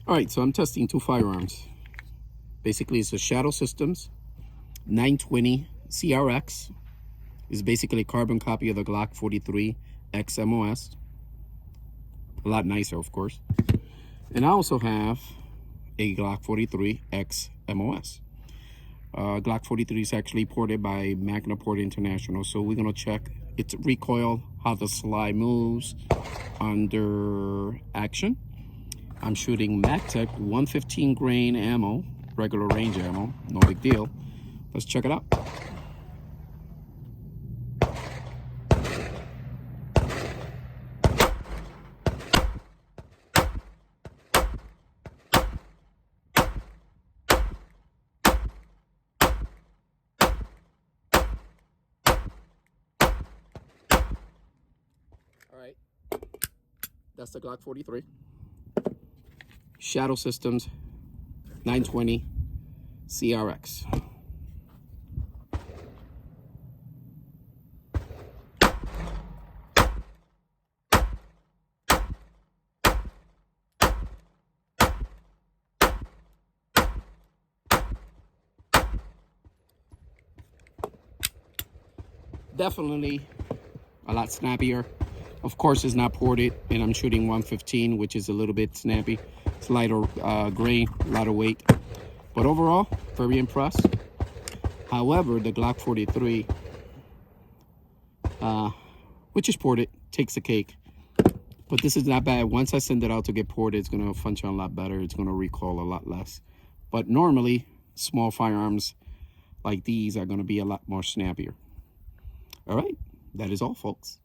All right, so I'm testing two firearms. Basically, it's a Shadow Systems 920 CRX. It's basically a carbon copy of the Glock 43X MOS. A lot nicer, of course. And I also have a Glock 43X MOS. Glock 43 is actually ported by Manga Port International. So we're gonna check its recoil, how the slide moves under action. I'm shooting MagTech 115 grain ammo, regular range ammo, no big deal. Let's check it out. All right, that's the Glock 43. Shadow Systems 920 CRX. Definitely a lot snappier. Of course, it's not ported, and I'm shooting 115, which is a little bit snappy. It's lighter grain, lighter weight. But overall, very impressed. However, the Glock 43, which is ported, takes the cake. But this is not bad. Once I send it out to get ported, it's going to function a lot better. It's going to recoil a lot less. But normally, small firearms like these are going to be a lot more snappier. All right, that is all, folks.